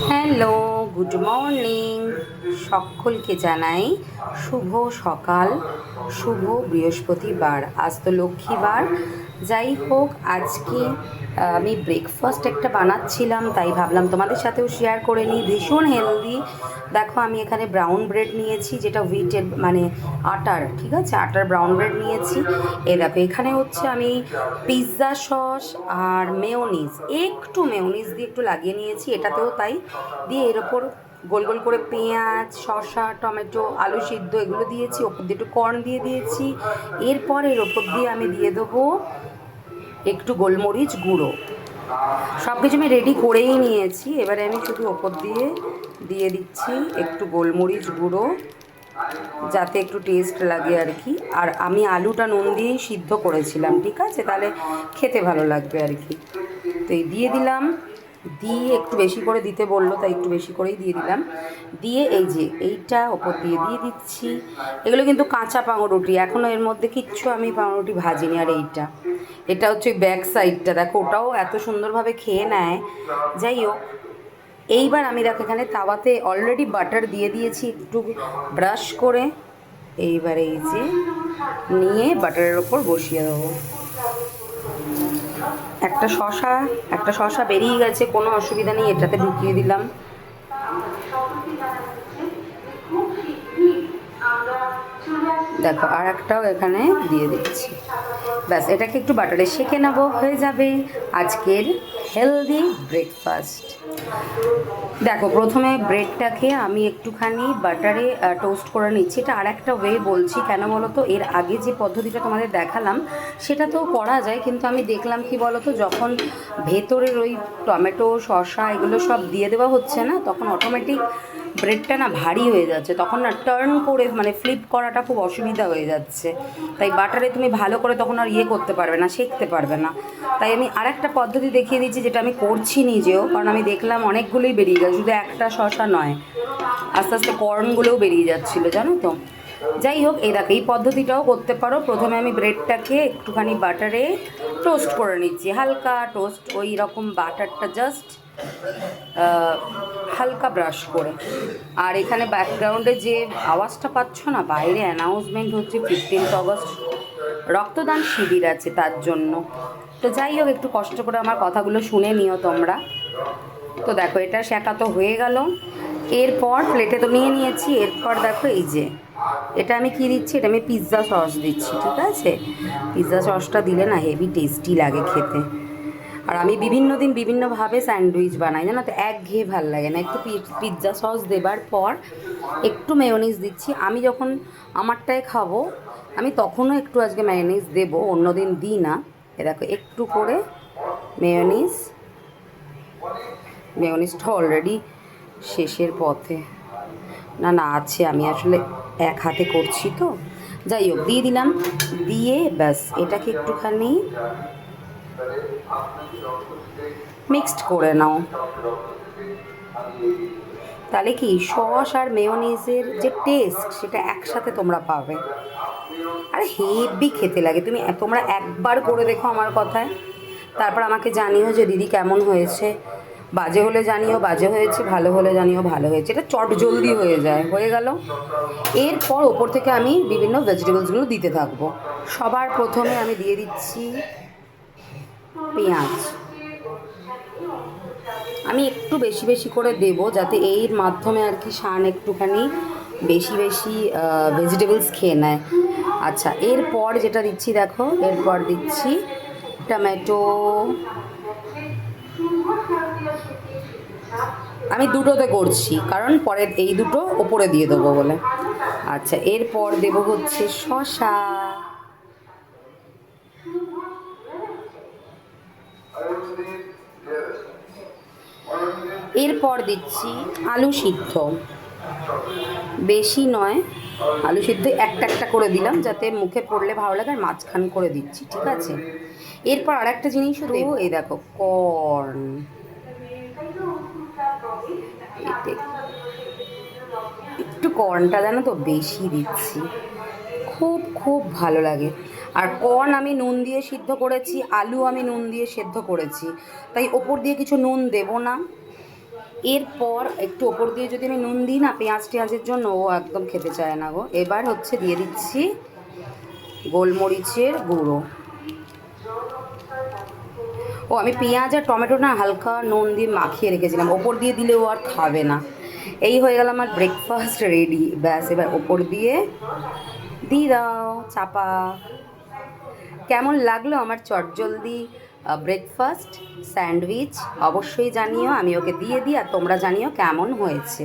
Hello, good morning. সকলকে জানাই শুভ সকাল, শুভ বৃহস্পতিবার। আজ তো লক্ষ্মীবার। যাই হোক, আজকে আমি ব্রেকফাস্ট একটা বানাচ্ছিলাম, তাই ভাবলাম তোমাদের সাথেও শেয়ার করে নিই। ভীষণ হেলদি। দেখো, আমি এখানে ব্রাউন ব্রেড নিয়েছি, যেটা হুইটের মানে আটার, ঠিক আছে, আটার ব্রাউন ব্রেড নিয়েছি। দেখো, এখানে হচ্ছে আমি পিৎজা সস আর মেয়োনিজ, একটু মেয়োনিজ দিয়ে একটু লাগিয়ে নিয়েছি, এটাতেও তাই দিয়ে এর ওপর গোল গোল করে পেঁয়াজ, শসা, টমেটো, আলু সিদ্ধ এগুলো দিয়েছি, ওপর দিয়ে একটু কর্ন দিয়ে দিয়েছি। এরপর এর ওপর দিয়ে আমি দিয়ে দেবো একটু গোলমরিচ গুঁড়ো। সব কিছু আমি রেডি করেই নিয়েছি। এবারে আমি শুধু ওপর দিয়ে দিয়ে দিচ্ছি একটু গোলমরিচ গুঁড়ো, যাতে একটু টেস্ট লাগে আর কি। আর আমি আলুটা নুন দিয়েই সিদ্ধ করেছিলাম, ঠিক আছে, তাহলে খেতে ভালো লাগবে আর কি। তো এই দিয়ে দিলাম, দিয়ে একটু বেশি করে দিতে বললো, তাই একটু বেশি করেই দিয়ে দিলাম। দিয়ে এই যে এইটা ওপর দিয়ে দিয়ে দিচ্ছি। এগুলো কিন্তু কাঁচা পাউরুটি, এখনও এর মধ্যে কিচ্ছু আমি পাউরুটি ভাজিনি। আর এটা হচ্ছে ব্যাক সাইডটা, দেখো, ওটাও এত সুন্দরভাবে খেয়ে নেয়। যাই হোক, এইবার আমি দেখো এখানে তাওয়াতে অলরেডি বাটার দিয়ে দিয়েছি একটু ব্রাশ করে। এইবার এই যে নিয়ে বাটারের ওপর বসিয়ে দেবো। একটা শশা বেরিয়ে গেছে, কোনো অসুবিধা নেই, এটাতে ঢুকিয়ে দিলাম। দেখো, আর একটাও এখানে দিয়ে দিচ্ছি। ব্যাস, এটাকে একটু বাটারে সেঁকে নেবো, হয়ে যাবে আজকের হেলদি ব্রেকফাস্ট। দেখো, প্রথমে ব্রেডটাকে আমি একটুখানি বাটারে টোস্ট করে নিচ্ছি। এটা আর একটা ওয়ে বলছি, কেন বলো তো, এর আগে যে পদ্ধতিটা তোমাদের দেখালাম সেটা তো করা যায়, কিন্তু আমি দেখলাম কি বলো তো, যখন ভেতরের ওই টমেটো, শসা এগুলো সব দিয়ে দেওয়া হচ্ছে না, তখন অটোমেটিক ব্রেডটা না ভারী হয়ে যাচ্ছে, তখন না টার্ন করে মানে ফ্লিপ করাটা খুব অসুবিধা হয়ে যাচ্ছে। তাই বাটারে তুমি ভালো করে তখন আর করতে পারবে না, সেঁকতে পারবে না। তাই আমি আর একটা পদ্ধতি দেখিয়ে দিচ্ছি, যেটা আমি করছি নিজেও, কারণ আমি দেখলাম অনেকগুলোই বেরিয়ে গেছে, শুধু একটা শসা নয়, আস্তে আস্তে কর্নগুলোও বেরিয়ে যাচ্ছিলো, জানো তো। যাই হোক, এই দেখো, এই পদ্ধতিটাও করতে পারো। প্রথমে আমি ব্রেডটাকে একটুখানি বাটারে টোস্ট করে নিচ্ছি, হালকা টোস্ট, ওই রকম বাটারটা জাস্ট হালকা ব্রাশ করে। আর এখানে ব্যাকগ্রাউন্ডে যে আওয়াজটা পাচ্ছ না, বাইরে অ্যানাউন্সমেন্ট হচ্ছে 15 আগস্ট রক্তদান শিবির আছে, তার জন্য। তো যাই হোক, একটু কষ্ট করে আমার কথাগুলো শুনে নিও তোমরা। তো দেখো, এটা শেখা তো হয়ে গেল। এরপর প্লেটে তো নিয়ে নিয়েছি। এরপর দেখো, এই যে এটা আমি কী দিচ্ছি, এটা আমি পিৎজা সস দিচ্ছি, ঠিক আছে। পিৎজা সসটা দিলে না হেভি টেস্টি লাগে খেতে। আর আমি বিভিন্ন দিন বিভিন্নভাবে স্যান্ডউইচ বানাই, জানো তো, একঘেয়ে ভাল লাগে না। একটু পিৎজা সস দেবার পর একটু মেয়োনিজ দিচ্ছি। আমি যখন আমারটায় খাবো, আমি তখনও একটু আজকে মেয়োনিজ দেবো, অন্য দিন দিই না। এ দেখো, একটু করে মেয়োনিজটা অলরেডি শেষের পথে, না না আছে, আমি আসলে এক হাতে করছি তো। যাই হোক, দিয়ে দিলাম, দিয়ে ব্যাস এটাকে একটুখানি মিক্সড করে নাও। তাহলে কি সস আর মেয়োনিজের যে টেস্ট, সেটা একসাথে তোমরা পাবে। আরে হেভি খেতে লাগে। তোমরা একবার করে দেখো আমার কথায়, তারপর আমাকে জানিও যে দিদি কেমন হয়েছে। বাজে হলে জানিও বাজে হয়েছে, ভালো হলে জানিও ভালো হয়েছে। এটা চট জলদি হয়ে যায়, হয়ে গেল। এরপর ওপর থেকে আমি বিভিন্ন ভেজিটেবলসগুলো দিতে থাকবো। সবার প্রথমে আমি দিয়ে দিচ্ছি পেঁয়াজ। আমি একটু বেশি বেশি করে দেব, যাতে এর মাধ্যমে আর কি শান একটুখানি বেশি বেশি ভেজিটেবলস খেয়ে নেয়। আচ্ছা, এরপর যেটা দিচ্ছি, দেখো, এরপর দিচ্ছি টমেটো। আমি দুটোতে করছি, কারণ পরের এই দুটো ওপরে দিয়ে দেবো বলে। আচ্ছা, এরপর দেবো হচ্ছে শসা। এরপর দিচ্ছি আলু সিদ্ধ, বেশি নয়, আলু সিদ্ধ একটা একটা করে দিলাম, যাতে মুখে পড়লে ভালো লাগে। আর মাঝখান করে দিচ্ছি, ঠিক আছে। এরপর আর একটা জিনিসও দেবো, এই দেখো, কর্ন। একটু কর্নটা জানো তো বেশি দিচ্ছি, খুব খুব ভালো লাগে। আর কর্ন আমি নুন দিয়ে সিদ্ধ করেছি, আলু আমি নুন দিয়ে সেদ্ধ করেছি, তাই ওপর দিয়ে কিছু নুন দেব না। এরপর একটু ওপর দিয়ে যদি আমি নুন দিই না পেঁয়াজ টেঁয়াজের জন্য, ও একদম খেতে চায় না গো। এবার হচ্ছে দিয়ে দিচ্ছি গোলমরিচের গুঁড়ো। ও আমি পেঁয়াজ আর টমেটো না হালকা নুন দিয়ে মাখিয়ে রেখেছিলাম, ওপর দিয়ে দিলে ও আর খাবে না। এই হয়ে গেল আমার ব্রেকফাস্ট রেডি। ব্যাস, এবার ওপর দিয়ে দিয়ে দাও চাপা। কেমন লাগলো আমার চটজলদি ব্রেকফাস্ট স্যান্ডউইচ? অবশ্যই জানিও, আমি ওকে দিয়ে দিই, আর তোমরা জানিও কেমন হয়েছে।